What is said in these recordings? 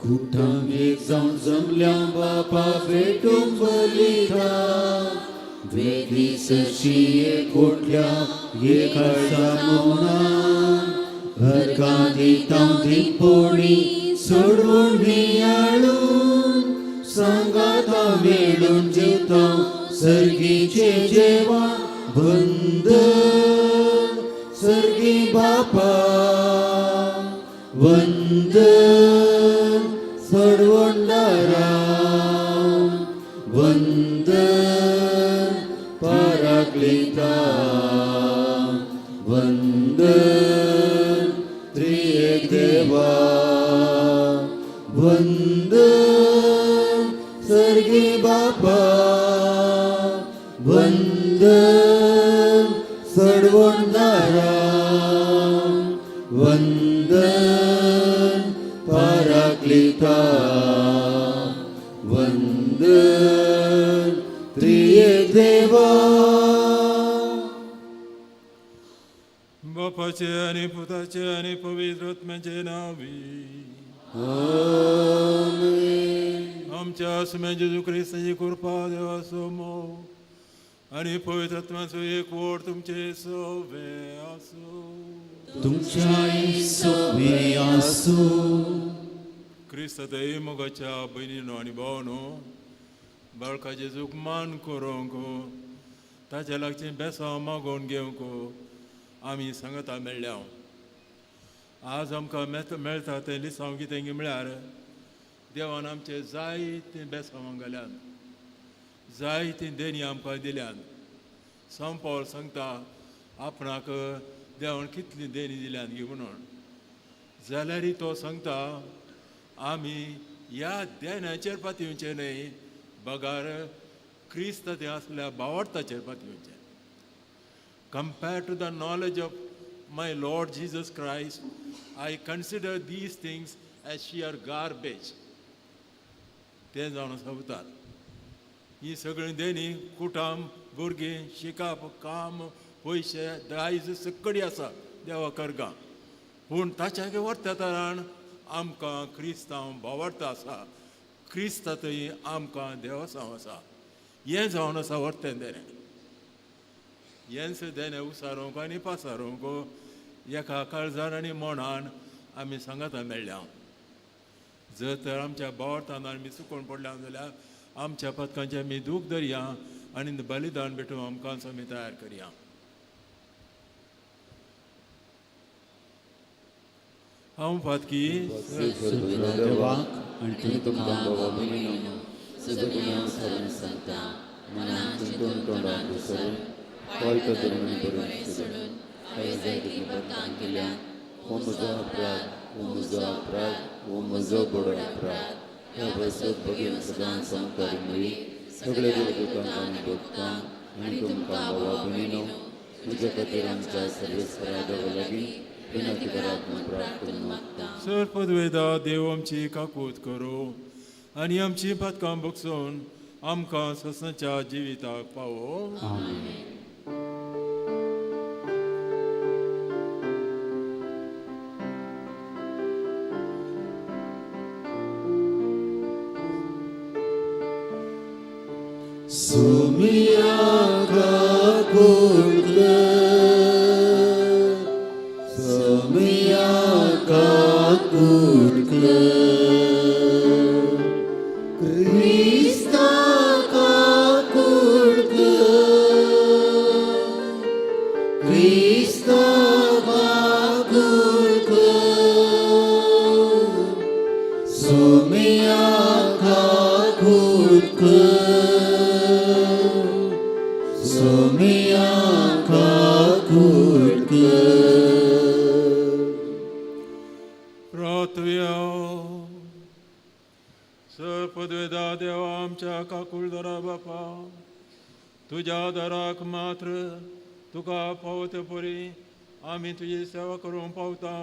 कुठांग एक जावन जमल्या बापा भेटूंक बलिता वेदी सरशी एक ओटल्या एक जामुना घरकां दितां दिपोणी सोडवून नियाळून सांगाता मेळून जेवता सर्गीचे जेवण बंद सर्गी बापा वंदन सडवंडारा वंदन पराक्लिता वंदन त्रिएक देवा वंदन सर्गी बापा वंदन सडवंडारा वंदन पराक्लिता वंदन त्रिएक देवा. बापाचे आणि पुताचे आणि पवित्र आत्म्याचे नावी आमेन. आमच्या आसम्या जेजू ख्रिस्ताची कृपा देवा समोर आणि पवित्र आत्म्याचो एक वोट तुमचे सवे आसो. तुमच्या सोबी आसू. क्रिस्त मोगाच्या बहिणीनो आणि भावनो बाळका जेजूक मान करूंक ताच्या लागचें बेसांव मागोवन घेवंक आमी सांगता मेळ्ळ्या. आज आमकां मेळटा तें लिसांव कितें म्हळ्यार देवान आमचे जायते बेसांवां घाल्यात जायतीं देणी आमकां दिल्यात. सांव पौल सांगता आपणाक देवान कितली देणी दिल्यात गी म्हणून जाल्यार तो सांगता आमी ह्या देण्याचेर पातयेवचें न्हय बगार क्रिस्त तें आसल्या भावार्थाचेर पातयेवचें. Compared to the knowledge of my Lord Jesus Christ, I consider these things as sheer garbage. ते जावन सांगतात ही सगळीं देणी कुटुंब भुरगीं शिकप काम पयशे दायज सकडी आसा देवा करगा पूण ताच्या वर्ततान आमकां क्रिस्तांव भावार्थ आसा क्रिस्तांतय आमकां देवसांव आसा. हें जावन आसा वर्तें देणें हेंच देणें उसारूंक आनी पासारूंक एका काळजार आनी मोणान आमी सांगता मेळ्ळ्या. जर तर आमच्या भावार्थान आमी चुकोवन पडल्या जाल्यार आमच्या पथकांचें आमी दूख धरया आनी बलिदान भेटून आमकां आमी तयार करया. हांव पातकी देवाक आनी तुमी तुमकां बाबा भयणीनो सगळीं हांव सरण सांगता मनान चिंतून तोंडान विसरून कळटा धरून बरें सोडून हांवें जायतीं पथकां केल्या. हो म्हजो अपराध हो म्हजो अपराध हो म्हजो बडो अपराध. ह्या बसत बगीन सदांच संवकारी मेळ्ळी सगळे देवदूतांक आनी भक्तांक आनी तुमकां बाबा भयणीनो म्हजे खातीर आमच्या सर्वेस्परा देवा लागीं विनंती करात म्हूण प्रार्थना मागता. सर्पद्वेदा देव आमची काकूत करो आनी आमची पथकां बगसून आमकां ससनच्या जिविताक पावो. सुमिया काकूत सुमिया काकूत क्रिस्ता काकूत क्रिस्ता काकूत सुमिया काकूत सुमिया काकूत प्रार्थया सर्पद्वेदा देवा आमच्या काकुळदरा बापा तुज्या दराक मात्र तुका पावते परी आमी तुजी सेवा करूंक पावता.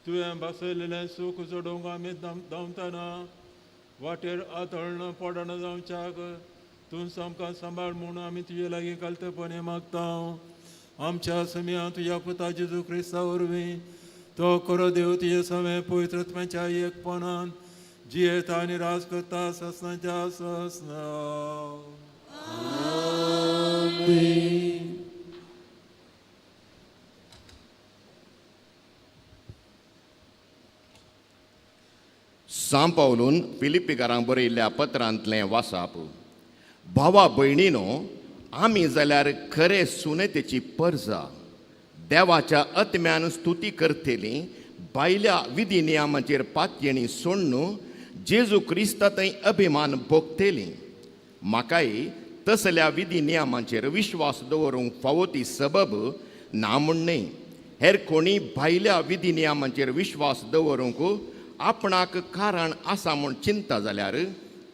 तुवें बसयलेलें सूख सोडूंक आमी धांवतना वाटेर आतळण पडण जावच्याक तूं आमकां सांबाळ म्हूण आमी तुजे लागीं कालतेपणी मागता. आमच्या समिया तुज्या पुता जेजू क्रिस्ता वरवीं तो करो देव तुझे समय पवित्रत्वाच्या एकपणान जियेत आनी राज करता ससनाच्या ससना. सांत पावलून फिलिपिकारांक बरयल्ल्या पत्रांतलें वाचप. भावा भयणीनो, आमी जाल्यार खरे सुनेतेची परजा, देवाच्या आत्म्यान स्तुती करतली, भायल्या विधी नियमांचेर पातयेणी सोडून जेजू क्रिस्तांतय अभिमान भोगतेली. म्हाकाय तसल्या विधी नियमांचेर विश्वास दवरूंक फावो ती सबब ना म्हणणे. हेर कोणी भायल्या विधी नियमांचेर विश्वास दवरूंक आपणाक कारण आसा म्हूण चिंता जाल्यार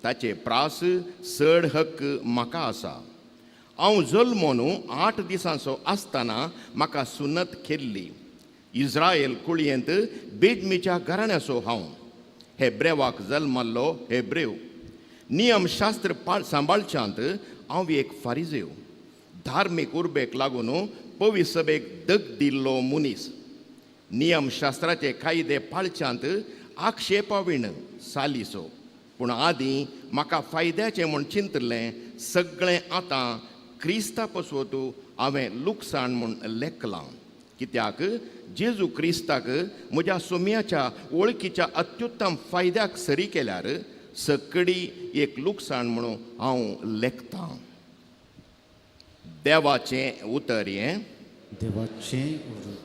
ताचे प्रास चड हक्क म्हाका आसा. हांव जल्मोन 8 दिसांचो आसतना म्हाका सुन्नत केल्ली. इस्रायल कुळयेंत बेजमीच्या घराण्याचो हांव. हेब्रेवाक जल्मल्लो हेब्रेव. नियमशास्त्र सांबाळच्यांत हांव एक फारिजेव. धार्मीक उर्बेक लागून पवित्र सभेक दग दिल्लो मनीस. नियमशास्त्राचे कायदे पाळच्यांत आक्षेपाविण सालिसो. पूण आदीं म्हाका फायद्याचें म्हूण चिंतलें सगळें आतां क्रिस्ता पसवत हांवें लुकसाण म्हूण लेखलां. कित्याक जेजू क्रिस्ताक म्हज्या सोम्याच्या वळखीच्या अत्युत्तम फायद्याक सरी केल्यार सकडी एक लुकसाण म्हणून हांव लेखतां. देवाचें उतर हें. देवाचें उतर.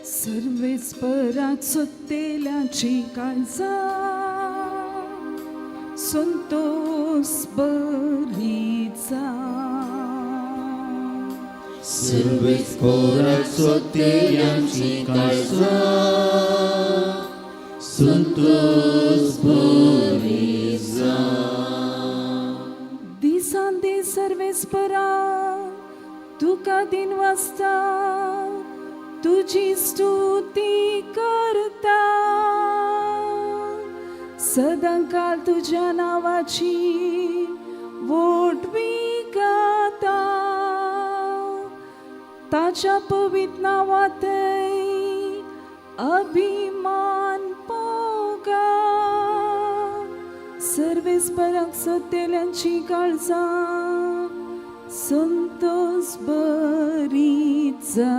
सर्वेस्पराक सुत्तेल्याची काळजा, संतोष बरीचा. सर्वेस्पराक सुत्तेल्याची काळजा, संतोष बरीचा. दिसान दीस सर्वेस्पराक तुका दिन वाजता तुझी स्तुती करता. सदांकाळ तुझ्या नावाची वोटवी गाता. ताच्या पवित्र नावातय अभिमान पोगा. सर्वेस्पराक सत्तेल्यांची काळजा, संतोष बरीचा.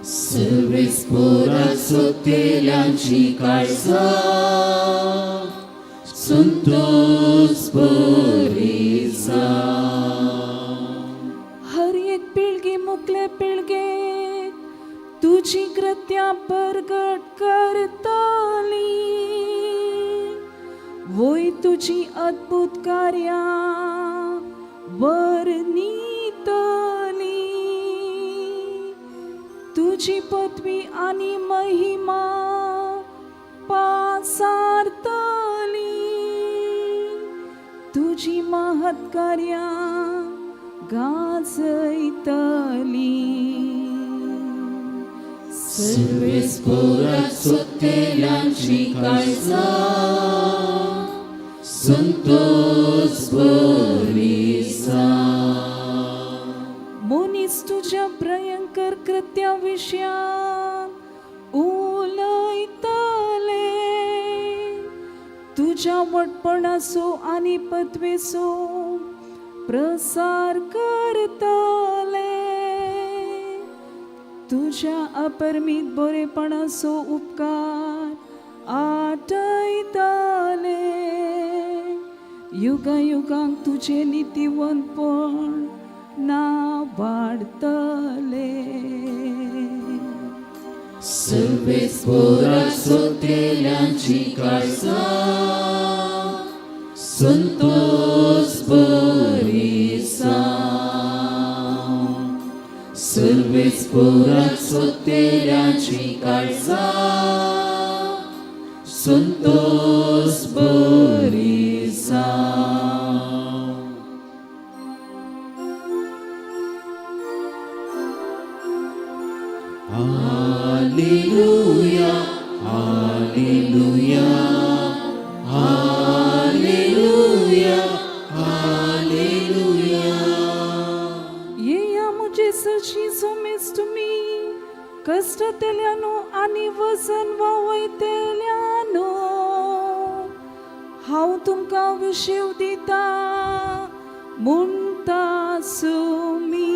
सर्वेस्पराक सुत्तेल्यांची काळजा, संतोष बरीचा. हर एक पिळगी मुकले पिळगे तुझी कृत्या प्रगट करतली. वय तुझी अद्भुत कार्या वर्णितली. तुझी पदवी आणि महिमा पासारतली. तुझी महत्कार्या गाजयतली. सर्वेस्पराक सुत्तेल्यांची काळजा, संतोष बरीचा. मनीस तुझ्या भयंकर कृत्याविशयात उलयतले. तुझ्या वटपणाचो आणि पदवेचो प्रसार करतले. तुझ्या अपरमित बरेपणाचो उपकार आठयतले. युगांक तुझे नितीवंतपण नाव वाढतले. सर्वेस्पराक सुत्तेल्यांची काळजा, संतोष बरीचा. सर्वेस्पराक सुत्तेल्यांची काळजा, संतोष बरीचा. Alleluia. येया मुझे सशी सोमेस तुम्ही कष्टतेल्यानो आणि वजन वावयतेल्यानो हांव तुमकां विशीव दिता म्हणटा सुमी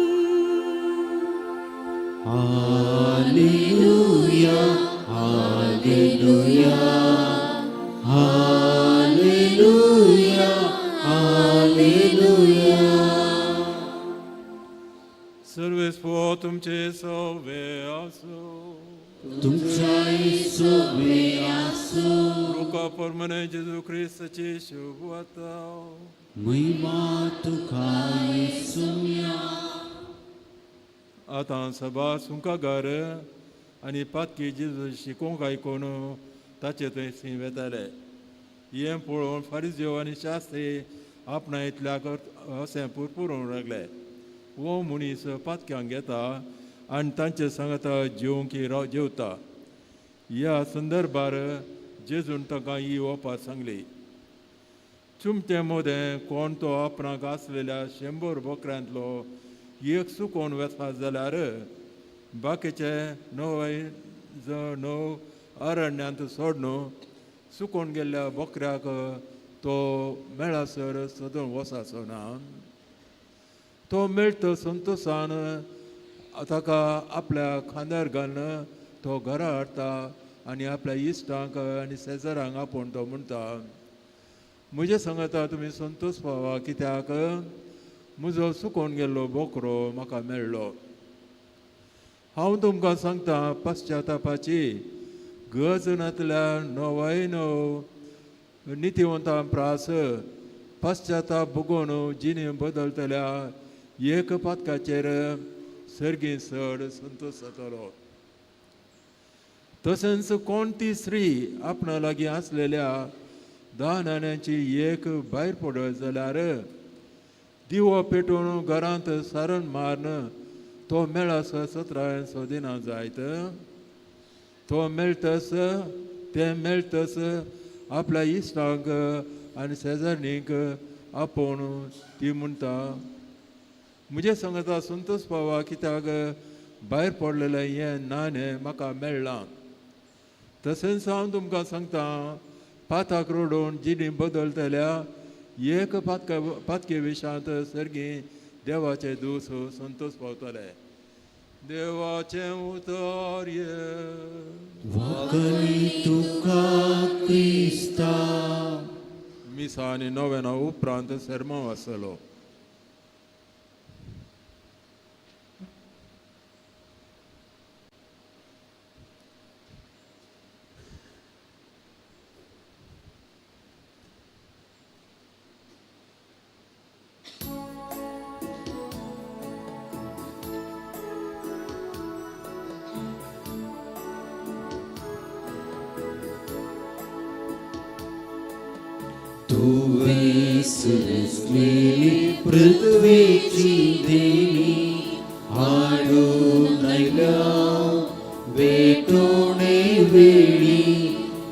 सर्वेस्पो तुमचे सवे असो रुका परमने जेजू ख्रिस्ताची शुभवार्ता आतां सभा सुंकागार आनी पातकी जेजू शिकोवंक आयकून ताचे थंय वेताले हें पळोवन फारिझेव आनी शास्त्री आपणा इतल्याक अशें पुरपुरोवंक लागले वो मनीस पातक्यांक घेता आनी तांचे सांगता जेवता ह्या संदर्भार जेजून ताका ही वपार सांगली चुमचें मोदें कोण तो आपणाक आसलेल्या 100 बकऱ्यांतलो एक सुकोवन वेता जाल्यार बाकीचे 9 अरण्यांत सोडून सुकोवन गेल्ल्या बकऱ्याक तो मेळासर सोदून वचाचो ना तो मेळटा संतोशान ताका आपल्या खांद्यार घालून तो घरा हाडटा आनी आपल्या इश्टांक आनी शेजाऱ्यांक आपोवन तो म्हणटा म्हजे सांगता तुमी संतोश पावा कित्याक म्हजो सुकोवन गेल्लो बोकरो म्हाका मेळ्ळो हांव तुमकां सांगता पश्चातापाची गजनांतल्या 9 नितीवंतां प्रास पश्चाताप भोगून जिणे बदलतल्या एक पातकाचेर सर्गी चड संतोश जातलो तशेंच कोणती स्त्री आपणा लागीं आसलेल्या 10 नाण्यांची एक भायर पडत जाल्यार दिवो पेटोवन घरांत सारण मारून तो मेळास 17 सोदिना जायत तो मेळटस ते मेळटस आपल्या इश्टांक आनी शेजारणीक आपोवन ती म्हणटा म्हजे सांगता संतोश पावा कित्याक भायर पडलेलें हें नाणें म्हाका मेळ्ळां तशेंच हांव तुमकां सांगता पाताक रोडून जिणी बदलतल्या एक पातके विशांत सर्गी देवाचे दूस संतोश पावतले देवाचें उतर मिसा आनी नोवेना उपरांत सर्मो आसलो सुरसलेली पृथ्वीची देवी हाडून आयल्या वेटोणे वेळी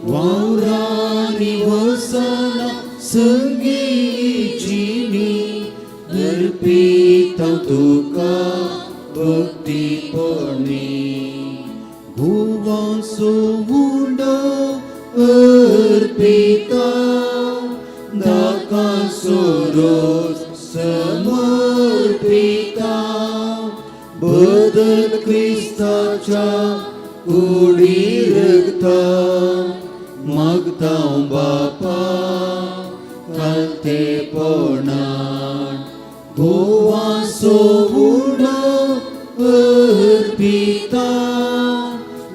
वावरांनी वसना संगी जिणी अर्पिता तुका भक्तीपणी घुवांचो हुंडो अर्पिता दाका सोरोस समर्पिता बदल क्रिस्ताच्या कुडी रगता मागता बापा कालते पोणान गोवासो हुंडो अर्पिता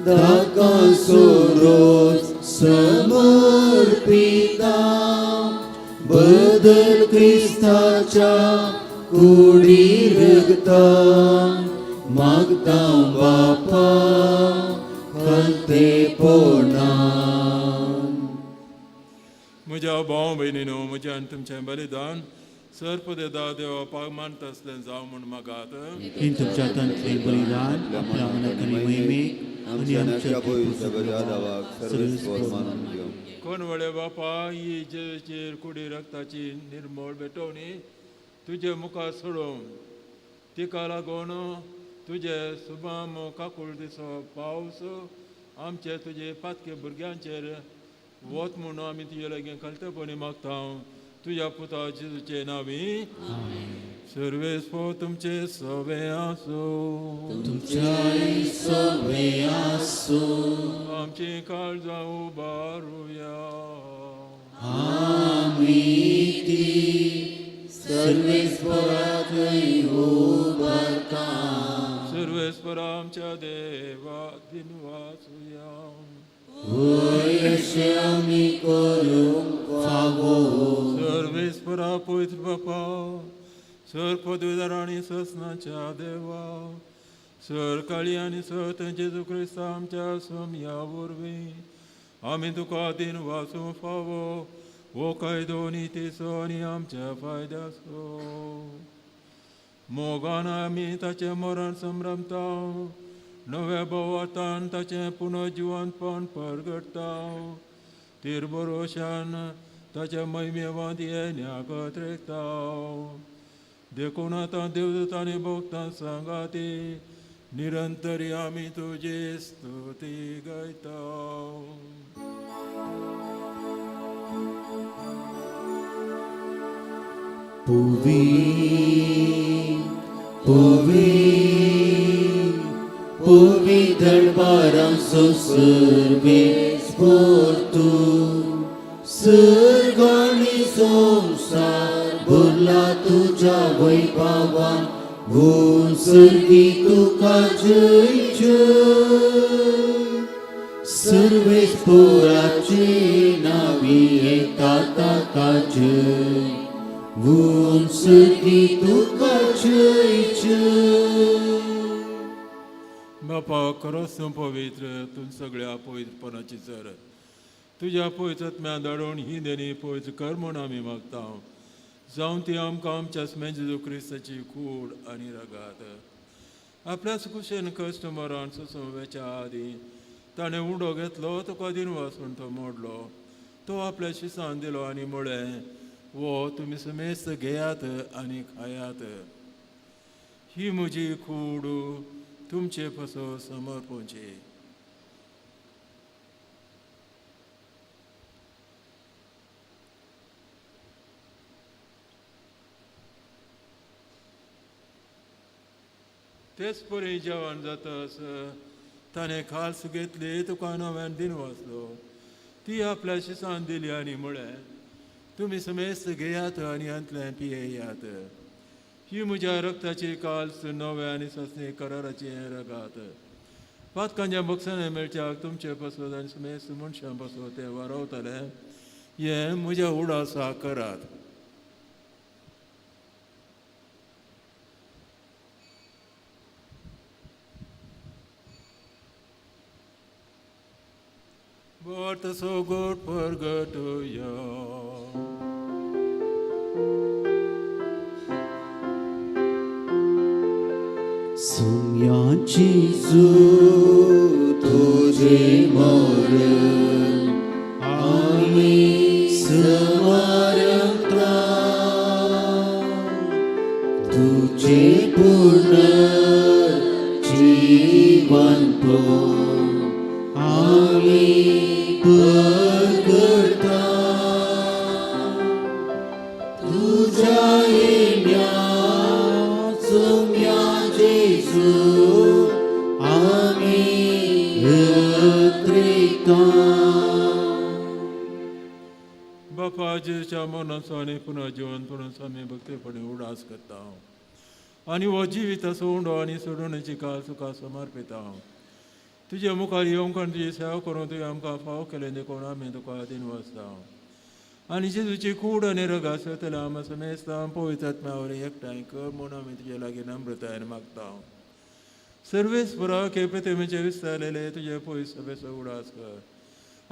दाका सोरोस समर्पिता बदल क्रिस्ताच्या कुडी रगता मागता बापा कालते पोणान म्हज्या भाव भयणीनो म्हज्यान तुमचें बलिदान सर्पदेदा देवा मानत असले जावं म्हूण मागात इन तुमच्या तंत्रे बलिदान आपल्या मनात आणि महिमेक आणि आमच्या पवित्र दावाक सर्वेस्वर मानून घेऊ. कोण वळे बापा ही जेचेर कुडी रक्ताची निर्मळ भेटवणी तुझे मुखार सोडून तिका लागून तुझे सुबाम काकूळ दिसो पावस आमचे तुझे पातके भुरग्यांचेर वत म्हूण आमी तुजे लागीं कलतेपणी मागता तुझ्या पुता जेजूचे नांवी सर्वेस्वर तुमचे सवे आसो तुमच्या सवे आसो आमची काळजां उबारुया आमी ती सर्वेस्वराकय उबारता सर्वेस्वर आमच्या देवा दिनवासुया अशें आमी करूंक फावो. सर्वेस्परा पवित्र बापा सर पदवीदार आणि ससनाच्या देवा सर काळी आणि सत जेजू क्रिस्त आमच्या सोम्या वरवीं आमी तुका दिन वाचूं फावो वो कायदो नितीचो आनी आमच्या फायद्याचो मोगान आमी ताचें मरण संभ्रमता नव्या भोवातान ताचें पुनर्जिवंतपण परगटता तीर भरोशान ताच्या महिमेवाद येण्याकत रेखता देखून आतां देवदूतांनी भोगतां सांगाती निरंतरी आमी तुजी स्तुती गायता. पुवी पुवी पुवी दरबारां सर्वेस्वर तूं सर्गानी संसार भरला तुझ्या वैभवान गुण सर्गी तुका जय जय सर्वेस्वराचे नावी येता ताका जय गुण सर्गी तुका जय जय. बापा खरोच तूं पवित्र तूं सगळ्या पवित्रपणाची जर तुज्या पवित्रत्म्यान धाडून ही देणी पवित्र कर म्हूण आमी मागता जावं ती आमकां आमच्या जेजू क्रिस्ताची कूड आनी रगात आपल्याच कुशेन कश्ट मरण सुसोव्याच्या आदी ताणें उडो घेतलो तुका दिन वाचून तो मोडलो तो आपल्या शिसान दिलो आनी म्हळें वो तुमी समेस्त घेयात आनी खायात ही म्हजी कूड तुमचे पसो समर्पणची. तेच परी जेवण जातास ताणें खास घेतली तुका नव्यान दिन वाचलो ती आपल्या शिसान दिली आनी म्हळें तुमी समेस्त घेयात आनी अंतल्यान पियेयात ही म्हज्या रक्ताची काल्स नव्या आनी ससणी कराराची रगात पातकांच्या बक्षांनी मेळच्याक तुमचे पसत आनी समेस्त मनशां पसत ते वारवतले हें म्हज्या उडासा करात. But so good purgatoria. सोम्याची तुझे मरण आम्ही समरता तुझे पूर्ण जीवनपण आम्ही परगटा तुझ्या येण्यात सोम्या जेजू आम्ही यात्रेता. बापा जेच्या मनाचो आनी पुन्हा जिवंतपणाचो आमी भक्तीपणे उडास करता आनी हो जिवीत सोडो आनी सोडूनची काल तुका समर्पिता तुजे मुखार येवंक आनी तुजी सेवा करूं तुवें आमकां फाव केलें देखून आमी तुका दिन वाचता आनी जेजूची कूड आनी रगा सतले आमी समेस्त पवित्र आत्म्यावर एकठांय कर म्हूण आमी तुजे लागीं नम्रतायेन मागता. सर्वेस्परा केपेतेमेचे विस्तारलेले तुजे पयस सभेचो उडास कर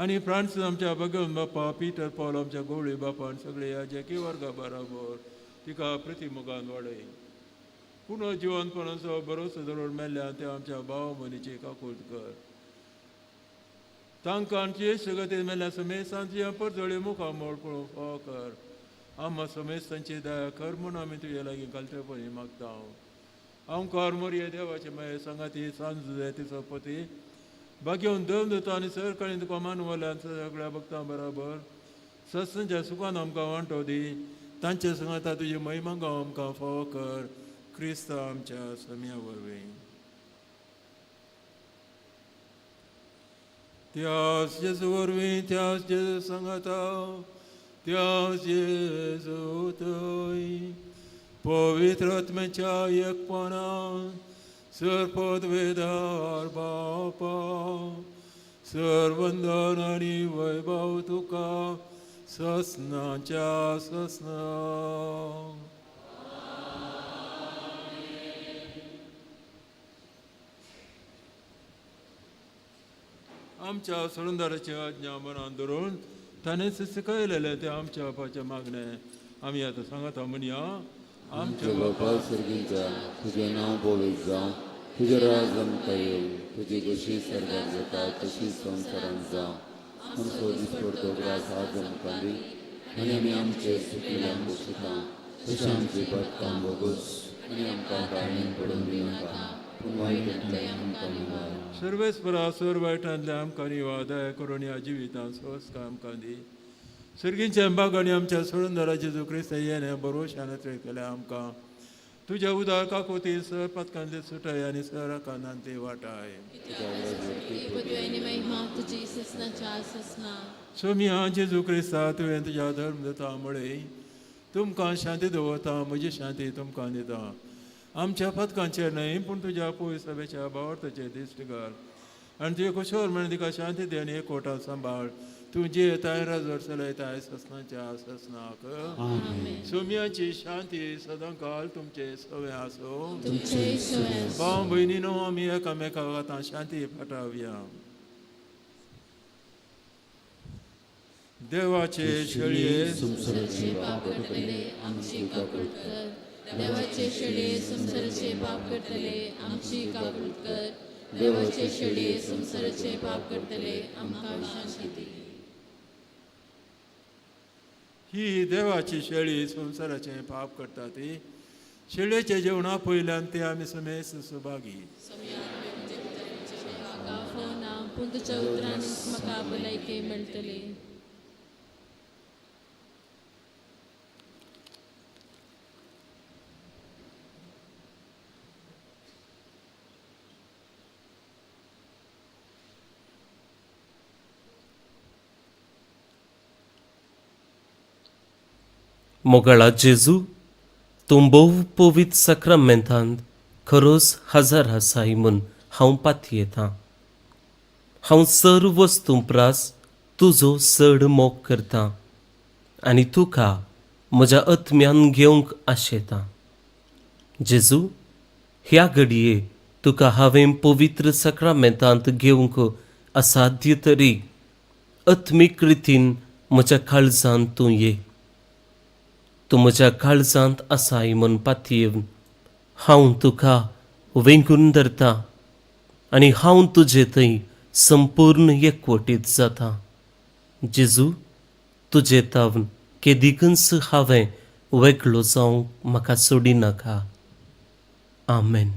आनी फ्रांसीस आमच्या भगवन बापा पिटर पॉल आमच्या गवळी बापा आनी सगळे या जेकी वर्गा बरोबर तिका प्रतिमुगान वाडय पुनः जिवंतपणाचो बरोसो दवरून मेल्ल्या ते आमच्या भाव मनीची काकूट कर तांकां आमची सगळे मेल्ल्या समेत सांची परजोळी मुखार मोड पळोवंक फाव कर आम्हा समेत तांची दया कर म्हूण आमी तुजे लागीं घालचेपणी मागता हांव कार मोरये देवाचे माये सांगाती सांज तिचो पती भाग्यवन देव दिता आनी सर कळीन तुका मानवल्यान सगळ्या भक्तां बरोबर सत्संच्या सुखान आमकां वांटो दी तांचे सांगाता तुजी महिमा गांव आमकां फाव कर क्रिस्त आमच्या सम्या वरवीं त्याच जेजू वरवीं त्याच जेजू सांगाता त्याच जेजू थंय पवित्र आत्म्याच्या एकपणान सरपद वेदार बापा सर्वंदन आनी वैभव तुका ससनाच्या ससना आमच्या सुरंदराची आज्ञा मनान धरून ताणें शिकयलेलें ते आमच्या बापाचें मागणें आमी आतां सांगता म्हणया आमच्या बापा सर्गींच्या तुजें नांव पवित्र जावं तुजें राज आमकां येवं तुजी कशी स्वर्गांत जाता तशीच संवसारांत जावं आमचो दिसपडटो ग्रास आज आमकां दी आनी आमी आमचे चुकिल्यांक बक्षिता तशें आमची पटकां बोगूस आनी आमकां काळीन पडून दिनाका पूण वायटांतल्यान आमकां निवार सर्वेस्परा सर वायटांतल्यान आमकां निवार दया करून ह्या जिवितांत संस्कार आमकां दी सर्गींचे बागांनी आमच्या सुरंदरा जेजू क्रिस्त येणे बरोवशान केल्या आमकां तुज्या उदार काकोती सर पथकांतली सुटाय आनी सर कानांतली वाटाय सोम्या जेजू क्रिस्ता तुवें तुज्या धर्म दिता मुळे तुमकां शांती दवरता म्हजी शांती तुमकां दिता आमच्या पथकांचेर न्हय पूण तुज्या पवित्र सभेच्या भावार्थाचेर दिश्ट घाल आनी तुवें कुशोर म्हण तिका शांती दी आनी एकवटां सांबाळ तूं जे येताय राजवर चलयताय ससनाच्या ससनाक सोम्याची शांती सदां काल तुमचे सवे आसो भाव भयणीनो आमी एकामेकाक आतां शांती फाटावया देवाचे शेळये संसाराचे पाप करतले आमची काकूट कर देवाचे शेळये संसाराचे पाप करतले आमची काकूट कर देवाचे शेळये संसाराचे पाप करतले आमकां शांती दी ही देवाची शेळी संसाराचे पाप करता ती शेळयेचे जेवणा पयल्यान ते आमी समेत सुभागी पूण तुज्या उतरांनी म्हाका भलायकी मेळटली मोगळा जेजू तूं भोव पवित्र सक्रामेंतांत खरोच हजर आसाय म्हूण हांव पातयेतां हांव सर्व वस्तू प्रास तुजो चड मोग करतां आनी तुका म्हज्या आत्म्यान घेवंक आशेतां जेजू ह्या घडये तुका हांवें पवित्र सक्रामेंतांत घेवंक असाध्य तरी आत्मीक रितीन म्हज्या काळजांत तूं ये तूं म्हज्या काळजांत आसाय म्हूण पातयेवन हांव तुका वेंगून धरतां आनी हांव तुजे थंय संपूर्ण एकवटीत जाता जेजू तुजे तावन केदिकच हांवें वेगळो जावंक म्हाका सोडिनाका आमेन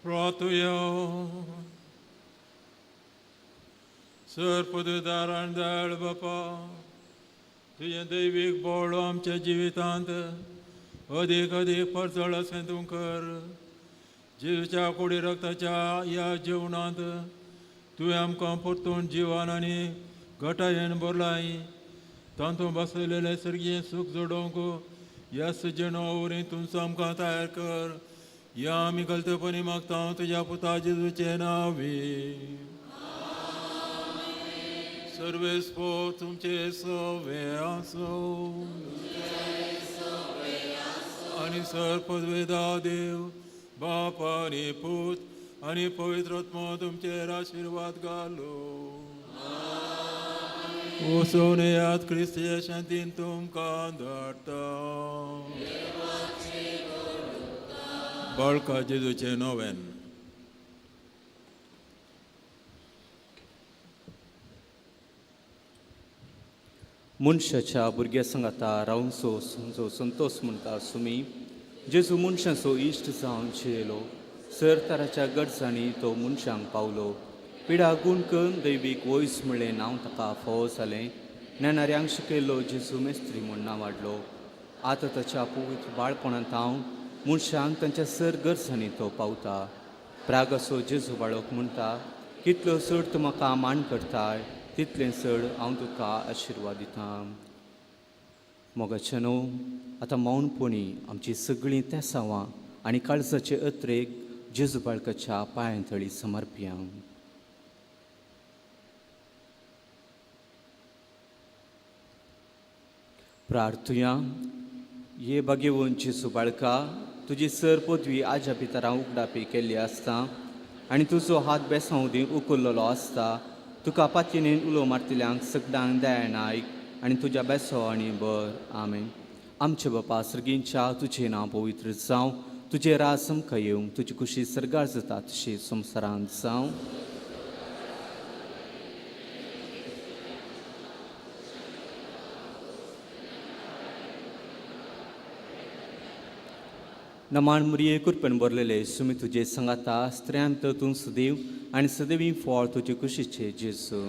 प्रार्थुया. सर्पदार आणि दयाळ बापा, तुझे दैविक बोळ आमच्या जिवितांत अधिक अधिक परचळ असें तूं कर. जेजूच्या कुडी रक्ताच्या ह्या जेवणांत तुवें आमकां परतून जिवान आनी घटायेन भरलाय. तातूंत बसलेलें सर्गीय सूख जोडोवंक ह्या सज्जनावरी तुमचो आमकां तयार कर. या आमी गलतपणी मागता तुज्या पुता जेजूचे नांवी. सर्वेस्पो तुमचे सवे आसो आनी सर्पवेदा देव बाप आनी पूत आनी पवित्र आत्मा तुमचेर आशिर्वाद घालो. वसोवण्यात क्रिस्तीच्या शांतीन तुमकां धाडटा. बाळका जेजूचे नोवेन. मनशाच्या भुरग्या संगाता रावनसो समजो संतोष म्हणटा सुमी जेजू मनशांचो इश्ट जावन जियेलो. सरताराच्या गरजांनी तो मनशांक पावलो. पिडा गूण करून दैवीक वयस म्हणलें नांव ताका फावो जालें. नेणाऱ्यांक शिकयल्लो जेजू मेस्त्री म्हूण नांव वाडलो. आतां ताच्या पवित्र बाळपणांत हांव मनशांक तांच्या सर गरजांनी तो पावता. प्रागसो जेजू बाळक म्हणटा, कितलो चड तूं म्हाका मान करताय तितलें चड हांव तुका आशिर्वाद दितां. मोगाचेनो, आतां मौनपणी आमची सगळीं तेंसावां आनी काळजाचे अत्रेक जेजू बाळकाच्या पांयांतळी समर्पया. प्रार्थुया. ये बागेवून जेजू बाळका, तुजी सर पदवी आज्या पितरां उगडापी केल्ली आसता आनी तुजो हात बेसावदी उखल्लोलो आसता. तुका पातयेन उलो मारतल्यांक सगळ्यांक दयान आयक आनी तुज्या बेसावांनी बर. आमेन. आमचे बापा सर्गींच्या तुजें नांव पवित्र जावं. तुजें राज आमकां येवंक. तुजी खुशी सर्गार जाता तशी संवसारांत जावं. नमान मुरये कृपेन बरलेले सुमी तुजे संगाता स्त्रियांत तूं सदैव आनी सदैवी फळ तुजे कुशीचे जेजू.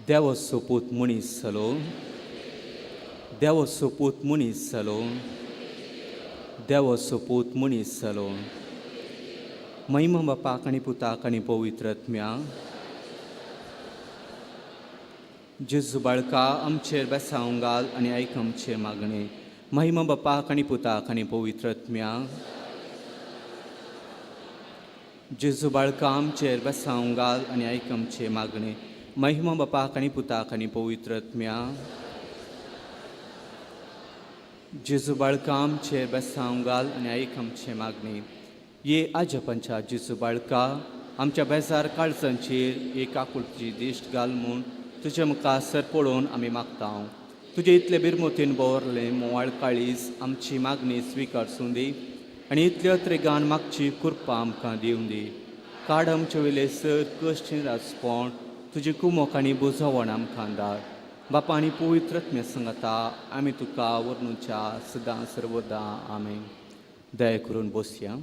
देवाचो पूत मनीस जालो. देवाचो पूत मनीस जालो. देवाचो पूत मनीस जालो. महिमा बापाक आनी पुताक आनी पवित्र आत्म्याक. जेजू बाळका, आमचेर बेसावंक घाल आनी आयक आमचे मागणे. महिमा बापाक आनी पुताक आनी पवित्र आत्म्याक. जेजू बाळका, आमचेर बेसावंक घाल आनी आयक आमचे मागणे. महिमा बापाक आनी पुताक आनी पवित्र आत्म्याक. जेजू बाळका, आमचेर बेसावंक घाल आनी आयक आमचे मागणे. ये आजपंच्या जेजू बाळका, आमच्या बेजार काळजांचेर एक आकुलची दिश्ट घाल म्हूण तुजे मुखार सर पळोवन आमी मागता. तुजे इतले बिरमोतीन बोरले मोवाळ काळीज आमची मागणी स्विकारसूं दी आनी इतले अत्रेगान मागची कृपा आमकां दिवं दी. काड आमचे वेले सर कश्ट राजपण तुजे कुमोक आनी बुजवण आमकां धाड. बापा आनी पवित्र आत्म्या सांगता आमी तुका वर्णुच्या सदां सर्वदा. आमेन. दया करून बसया.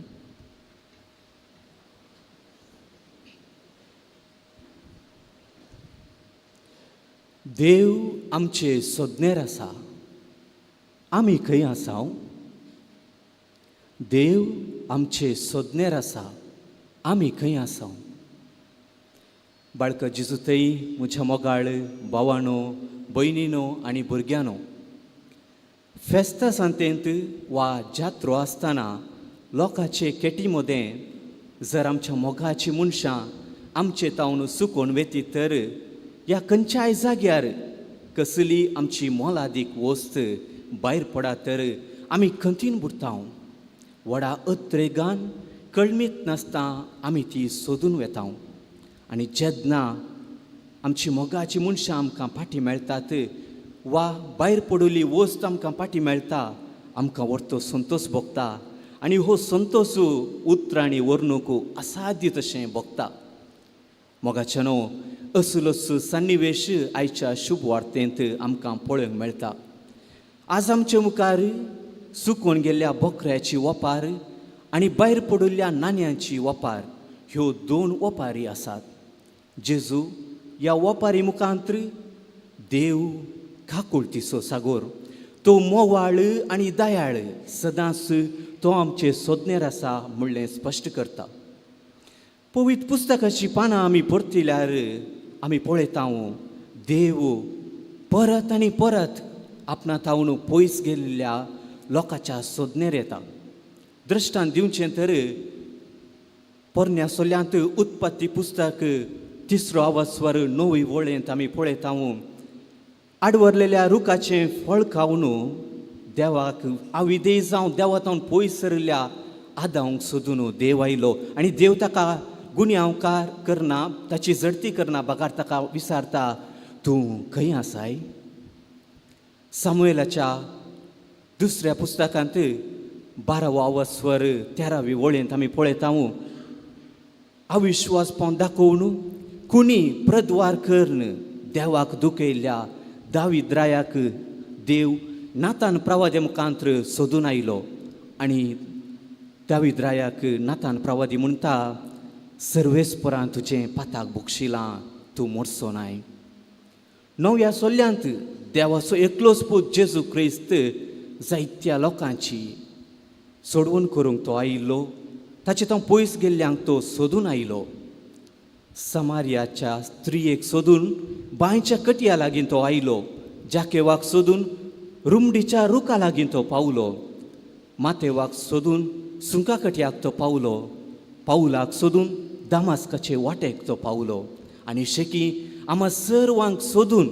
देव आमचे सोदनेर आसा. आमी खंय आसाव? देव आमचे सोदनेर आसा. आमी खंय आसाव? बाळका जेजूतय, म्हज्या मोगाळ भावानो, भयणीनो आनी भुरग्यानो, फेस्तां सांतेंत वा जात्रो आसतना लोकांचे केटी मोदें जर आमच्या मोगाची मनशां आमचे तावन सुकोवन वेती तर ह्या खंयच्याय जाग्यार कसली आमची मोलादीक वस्त भायर पडा तर आमी खंतीन बुडटा. व्हडा अत्रेगान कळमीत नासता आमी ती सोदून वेता. आनी जेन्ना आमची मोगाची मनशां आमकां फाटीं मेळटात वा भायर पडुली वस्त आमकां फाटीं मेळटा, आमकां व्हडतो संतोश भोगता. आनी हो संतोश उतरांनी वर्णूक असाध्य तशें भोगता. मोगाचेनो, असलोच सन्निवेश आयच्या शुभ वार्तेंत आमकां पळोवंक मेळटा. आज आमचे मुखार सुकून गेल्ल्या बोकऱ्याची वपार आनी भायर पडिल्ल्या नाण्यांची वपार ह्यो 2 वपारी आसात. जेजू ह्या वपारी मुखांत्र देव काकुळतीचो सागोर, तो मोवाळ आनी दयाळ सदांच तो आमचे सोदनेर आसा म्हणलें स्पश्ट करता. पवित्र पुस्तकाची पानां आमी परतिल्यार आमी पळयता देव परत आनी परत आपणा तावन पयस गेल्ल्या लोकांच्या सोदनेर येता. दृश्टांत दिवचें तर पोरण्या सोल्यांत उत्पत्ती पुस्तक 3रो अवस्वर 9वी वळेंत आमी पळयता आडवरलेल्या रुखाचें फळ खावन देवाक अविधेय जावन देवातावन पयस सरल्या आदांक सोदून देव आयलो आनी देव ताका गुन्यांवकार करना, ताची जडती करना, बगार ताका विचारता, तूं खंय आसाय? सामुएलाच्या 2ऱ्या पुस्तकांत 12वो अवस्वर 13वी वळेंत आमी पळयता अविश्वासपण दाखोवन कुणी प्रद्वार करून देवाक दुखयल्ल्या दावीद रायाक देव नातान प्रवादी मुखांत्र सोदून आयलो आनी दावीद रायाक नातान प्रवादी म्हणटा, सर्वेस्परां तुजें पाताक बुक्षिलां, तूं मोडचो नाय. नव्या सोल्यांत देवाचो एकलोच पूत जेजू क्रिस्त जायत्या लोकांची सोडवण करूंक तो आयिल्लो, ताचे तो पयस गेल्ल्यांक तो सोदून आयलो. समारियाच्या स्त्रियेक सोदून बांयच्या कटया लागीं तो आयलो, जाकेवाक सोदून रुमडीच्या रुखा लागीं तो पावलो, मातेवाक सोदून सुंका कटयाक तो पावलो, पावलाक सोदून दामास्काचे वाटेक तो पावलो आनी शेकी आम्हा सर्वांक सोदून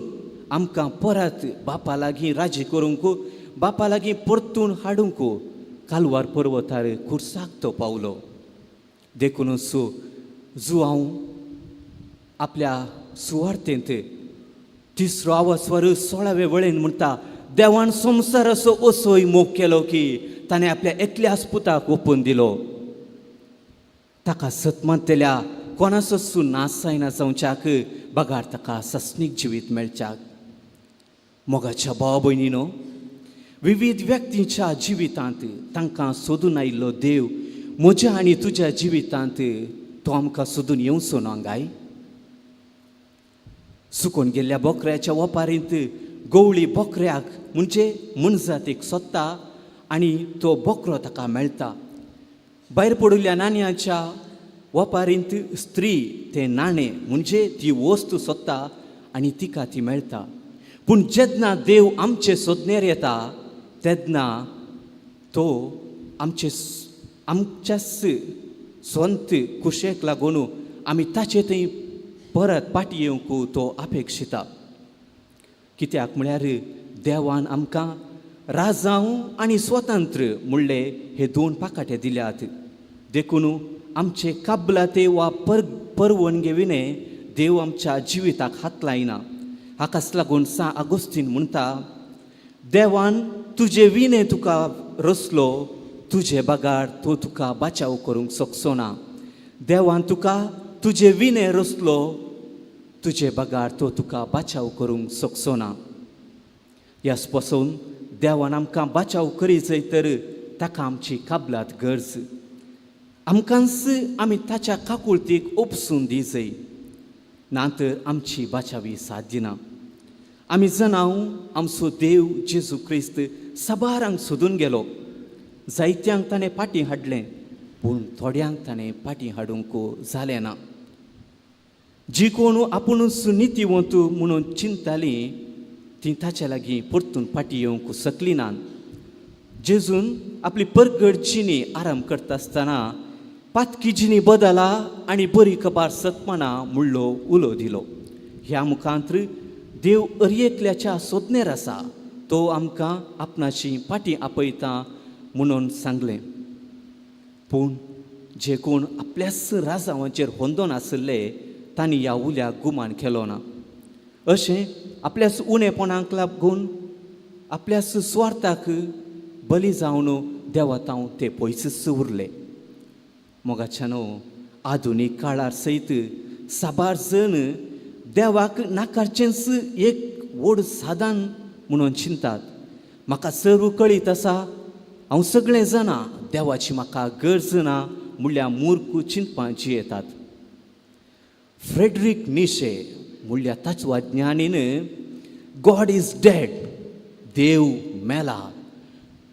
आमकां परत बापा लागीं राजी करूंक, बापा लागीं परतून हाडूंक कालवार पर्वतार खुर्साक तो पावलो. देखूनच जो हांव आपल्या सुवार्थेंत 3रो अवस्वर 16वे वळेन म्हणटा, देवान संवसार असो असोय मोग केलो की ताणें आपल्या एकल्याच पुताक ओपून दिलो, ताका सतमांतल्या कोणाचोच नाश जायना जावच्याक, बगार ताका सस्नीक जिवीत मेळच्याक. मोगाच्या भाव भयणीनो, विविध व्यक्तींच्या जिवितांत तांकां सोदून आयिल्लो देव म्हज्या आनी तुज्या जिवितांत तो आमकां सोदून येवचो ना गाय. सुकून गेल्ल्या बोकऱ्याच्या वपारींत गवळी बोकऱ्याक म्हणजे मनजातीक सोदता आनी तो बोकरो ताका मेळटा. भायर पडिल्ल्या नाण्यांच्या वपारींत स्त्री तें नाणें म्हणजे ती वस्त सोदता आनी तिका ती मेळटा. पूण जेन्ना देव आमचे सोदनेर येता तेन्ना तो आमच्याच स्वंत कुशेक लागून आमी ताचे थंय परत पाटी येवंक तो अपेक्षिता. कित्याक म्हळ्यार देवान आमकां राजांव आनी स्वतंत्र म्हणले हे 2 पाकाटे दिल्यात. देखून आमचे काबलाते वा परवणगे विणे देव आमच्या जिविताक हात लायना. हाकाच लागून सा आगोस्तीन म्हणटा, देवान तुजे विणे तुका रचलो, तुजे बगार तो तुका बचाव करूंक शकचो ना. देवान तुका तुजे विणे रचलो, तुजे बगार तो तुका बचाव करूंक शकचो ना. ह्याच पासून देवान आमकां बचाव करी जाय तर ताका आमची काबलात गरज. आमकांच आमी ताच्या काकुळतीक उपसून दी जाय, ना तर आमची बचावी साध्य ना. आमी जाणाव आमचो देव जेजू क्रिस्त सबारांक सोदून गेलो. जायत्यांक ताणें पाटी हाडलें, पूण थोड्यांक ताणें पाटी हाडूंक जालें ना. जी कोण आपुणूच नितीवंत म्हणून चिंतालीं ती ताच्या लागीं परतून पाटी येवंक शकली नात. जेजून आपली परगड जिणी आराम करता आसतना पातकी जिणी बदला आनी बरी कबार सतमना म्हणलो उलो दिलो. ह्या मुखांत्र देव अर्येकल्याच्या सोदनेर आसा, तो आमकां आपणाची पाटी आपयता म्हणून सांगलें. पूण जे कोण आपल्याच राजांवाचेर होंदोन आसले तांणी ह्या उल्याक गुमान केलो ना. अशें आपल्याच उणेपणाक लागून आपल्याच स्वार्थाक बली जावन देवातांव ते पयसच उरले. मोगाच्यानो आधुनीक काळार सयत साबार जण देवाक नाकारचेंच एक व्हड साधन म्हणून चिंतात. म्हाका सर्व कळीत आसा हांव सगळें जाणा देवाची म्हाका गरज ना म्हणल्यार मूर्ख चिंतपाची येतात. फ्रेडरीक निशे म्हणल्यार तत्वज्ञानीन गॉड इज डेड, देव मेला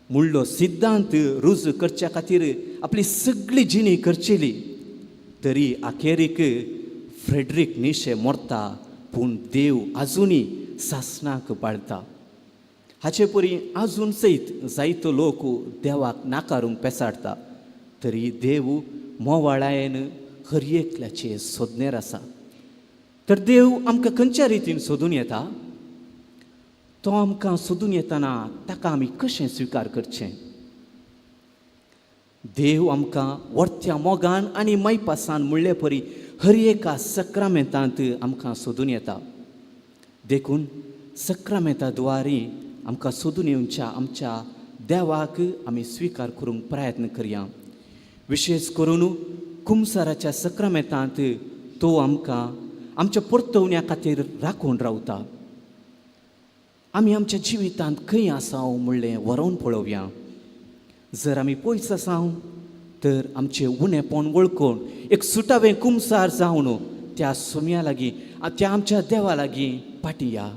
म्हणलो सिद्धांत रुजू करच्या खातीर आपली सगळी जिणी करचेली. तरी अखेरीक फ्रेडरीक निशे मरता, पूण देव आजुनी सासणाक पाळटा. हाचे परी आजून सयत जायतो लोक देवाक नाकारूंक पेसाडटा. तरी देव मोवाळायेन हर एकल्याचे सोदनेर आसा. तर देव आमकां खंयच्या रितीन सोदून येता? तो आमकां सोदून येतना ताका आमी कशें स्विकार करचें? देव आमकां वर्त्या मोगान आनी मैपासान म्हणले परी हर एका सक्रामेंतांत आमकां सोदून येता. देखून सक्रामेंताद्वारे आमकां सोदून येवच्या आमच्या देवाक आमी स्विकार करूंक प्रयत्न करया. विशेश करून कुमसाराच्या सक्रामेंतांत तो आमकां आमच्या परतवण्या खातीर राखून रावता. आमी आमच्या जिवितांत खंय आसांव म्हणलें व्हरोन पळोवया. जर आमी पयस आसांव तर आमचें उणेपण वळखून एक सुटावें कुमसार जावन त्या सुम्या लागीं त्या आमच्या देवा लागीं पाटिया.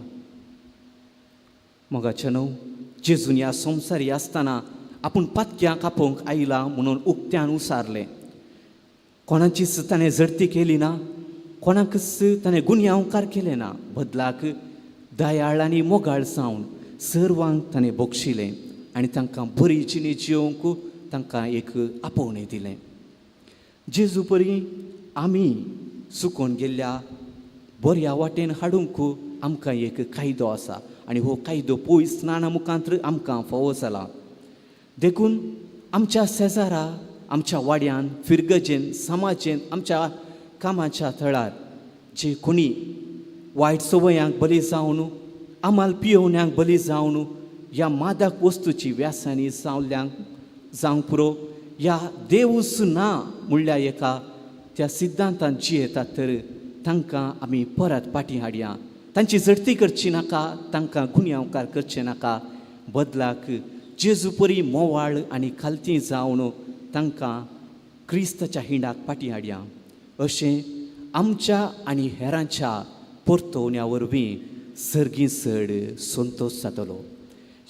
मोगाच्या न्हू, जेजून ह्या संवसारी आसतना आपूण पातक्यां कापूंक आयला म्हणून उक्त्यान उसारलें. कोणाचीच ताणें झडती केली ना, कोणाकच ताणें गुन्यांवकार केले ना. बदलाक दयाळ आनी मोगाळ जावन सर्वांक ताणें बक्षिलें आनी तांकां बरी जिणी जिवंक तांकां एक आपोवणें दिलें. जेजू परी आमी चुकोवन गेल्ल्या बऱ्या वाटेन हाडूंक आमकां एक कायदो आसा आनी हो कायदो पयस नाना मुखांत आमकां फावो जाला. देखून आमच्या शेजारा, आमच्या वाड्यान, फिरगजेन, समाजेन, आमच्या कामाच्या थळार जे कोणी वायट संवयांक बली जावन, आमाल पियोवण्यांक बली जावन, ह्या मादक वस्तूची व्यासांनी जावंक पुरो, ह्या देवूच ना म्हणल्यार एका त्या सिद्धांतान जियेतात तर तांकां आमी परत फाटीं हाडया. तांची झडती करची नाका, तांकां गुन्यांवकार करचे नाका. बदलाक जेजू परी मोवाळ आनी खालती जावन तांकां क्रिस्ताच्या हिंडाक फाटीं हाडया. अशें आमच्या आनी हेरांच्या परतवण्या वरवीं सर्गीसड संतोश जातलो.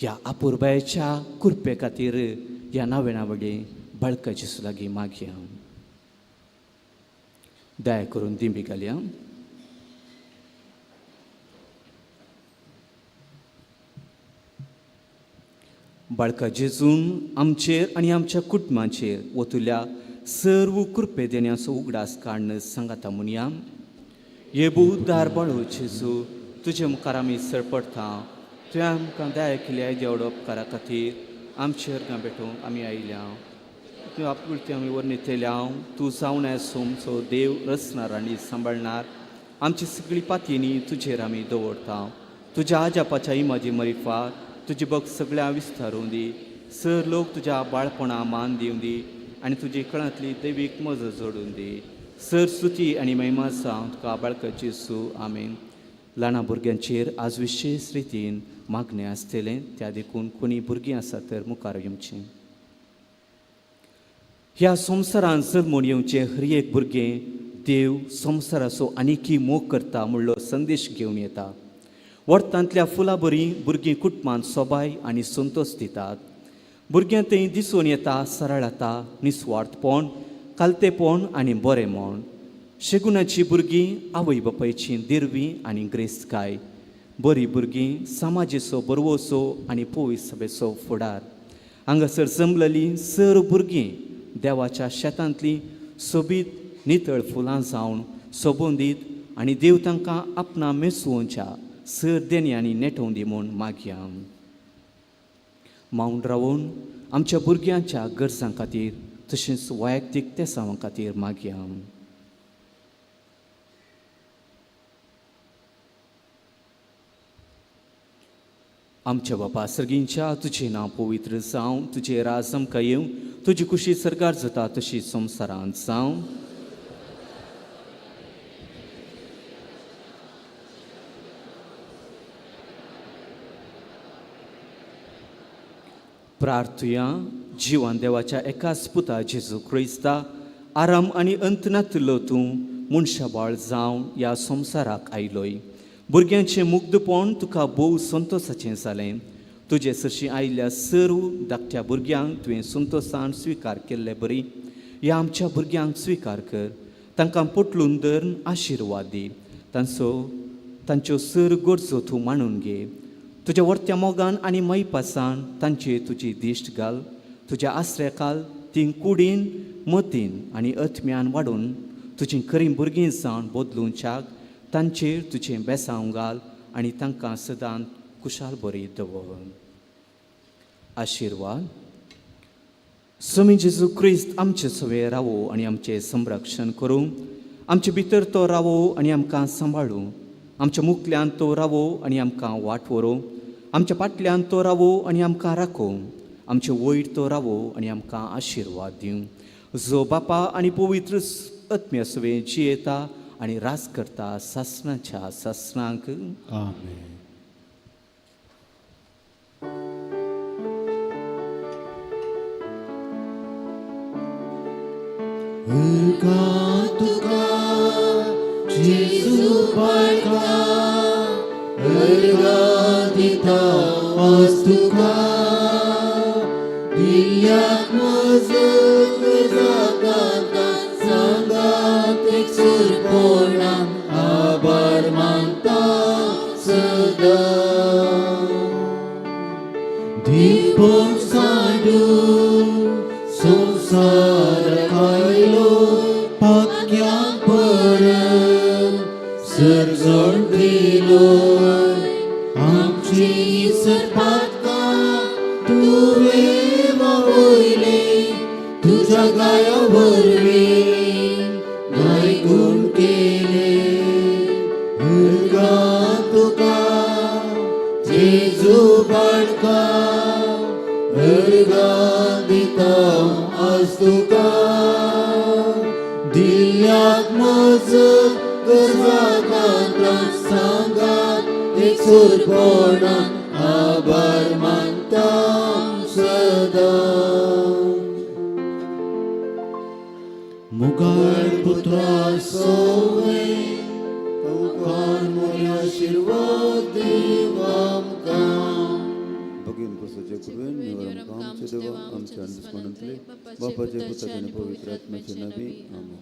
ह्या अपुरबायेच्या कृपे खातीर ह्या नावेणा वडे बाळका जेजू लागीं मागया. दया करून दिंबी घालया. बाळका जेजून आमचेर आनी आमच्या कुटुंबाचेर वतुल्या सर्व कृपे देण्याचो उगडास काडन सांगाता म्हणया. येबूदार बाळो जेजू, तुजे मुखार आमी सळपडटा. तुवें आमकां दया केल्या देवडो उपकारा खातीर आमचेर भेटूंक आमी आयल्या. तुवें आपुलती आमी वर्णितल्या. तूं जावन सोमचो देव रचणार आनी सांबाळणार. आमची सगळी पातयेनी तुजेर आमी दवरता. तुज्या आजापाच्या इमाजी मरिफात तुजी भक्त सगळ्या विस्तारूं दी. सर लोक तुज्या बाळपणा मान दिवं दी आनी तुजी कळांतली दैवीक मजत जोडून दी. सर स्तुती आनी महिमा जावं तुका बाळका जेजू. आमेन. ल्हाना भुरग्यांचेर आज विशेश रितीन मागणें आसतलें, त्या देखून कोणी भुरगीं आसा तर मुखार येवचीं. ह्या संवसारांत जल्मून येवचें हर एक भुरगें देव संवसाराचो आनिकी मोग करता म्हणलो संदेश घेवन येता. वर्तांतल्या फुलां बरीं भुरगीं कुटुंबांत सोबाय आनी संतोश दितात. भुरग्यां थंय दिसून येता सरळता, निस्वार्थपण, कालतेपण आनी बरें मोण. शेगुणाची भुरगीं आवय बापायची दिरवी आनी ग्रेस्तकाय. बरीं भुरगीं समाजेचो बरवोसो आनी पवित्र सभेचो फुडार. हांगासर जमलेलीं सर भुरगीं देवाच्या शेतांतलीं सोबीत नितळ फुलां जावन सोबोंदीत आनी देव तांकां आपणा मेसुवच्या सर देण्यांनी नेटोवन दी म्हूण मागया. मावून रावून आमच्या भुरग्यांच्या गरजां खातीर तशेंच वैयक्तीक तेसांवा खातीर मागया. आमच्या बापा सर्गींच्या तुजें नांव पवित्र जावं. तुजें राज आमकां येवं. तुजी खुशी सरकार जाता तशी संवसारांत जावं. प्रार्थुया जिवान देवाच्या एकाच पुता जेजू क्रिस्ता आराम आनी अंतनातलो तूं मनशाबळ जावन ह्या संवसाराक आयलोय. भुरग्यांचें मुग्धपण तुका भोव संतोशाचें जालें. तुजे सरशी आयिल्ल्या सर्व धाकट्या भुरग्यांक तुवें संतोशान स्विकार केल्ले बरी. ह्या आमच्या भुरग्यांक स्विकार कर. तांकां पटलून धरून आशिर्वाद दी. तांच्यो सर गरजो तूं मांडून घे. तुज्या वर्त्या मोगान आनी मैपासान तांचेर तुजी दिश्ट घाल. तुज्या आसऱ्याखाल तीं कुडीन मतीन आनी आत्म्यान वाडून तुजीं खरीं भुरगीं जावन बदलूंच्याक तांचेर तुजें बेसांव घाल आनी तांकां सदांच कुशाल बरी दवर. आशिर्वाद. स्वामी जेजू क्रिस्त आमचे सवे रावो आनी आमचें संरक्षण करूं. आमचे भितर तो रावो आनी आमकां सांबाळूं. आमच्या मुखल्यान तो रावो आनी आमकां वाट व्हरूं. आमच्या फाटल्यान तो रावो आनी आमकां राखो. आमचे वयर तो रावो आनी आमकां आशिर्वाद दिवं. जो बापा आनी पवित्र आत्म्या सवे जियेता आनी रास करता सासणाच्या सासणांक. आमेन. तुका जेजू बाळका दिता तुका दिल्याक मजत जाता सांगात एक सुरपणान आभार मानता सदा. दिवपण सांडून संसार आयलो पाक्याक परत सर्जण दिलो. आमची सरपातकां तुवें वावयले. तुज्या गाया वरवीं गायगूण केले. तुका जेजू बाळका दिता तुका दिल्याक मजत गरजा सांगात एक सुरपणान आभार मानता सदा. मुगाळ पुत्रा सोवे तुकार मोरी आशिर्वाद देव आमकां. भगीन प्रसाचे कुरवेन निवडून आमचे देवा आमच्या दुश्मनांतले बापाचे पुत्राचे आणि पवित्र आत्म्याचे नावे आमेन.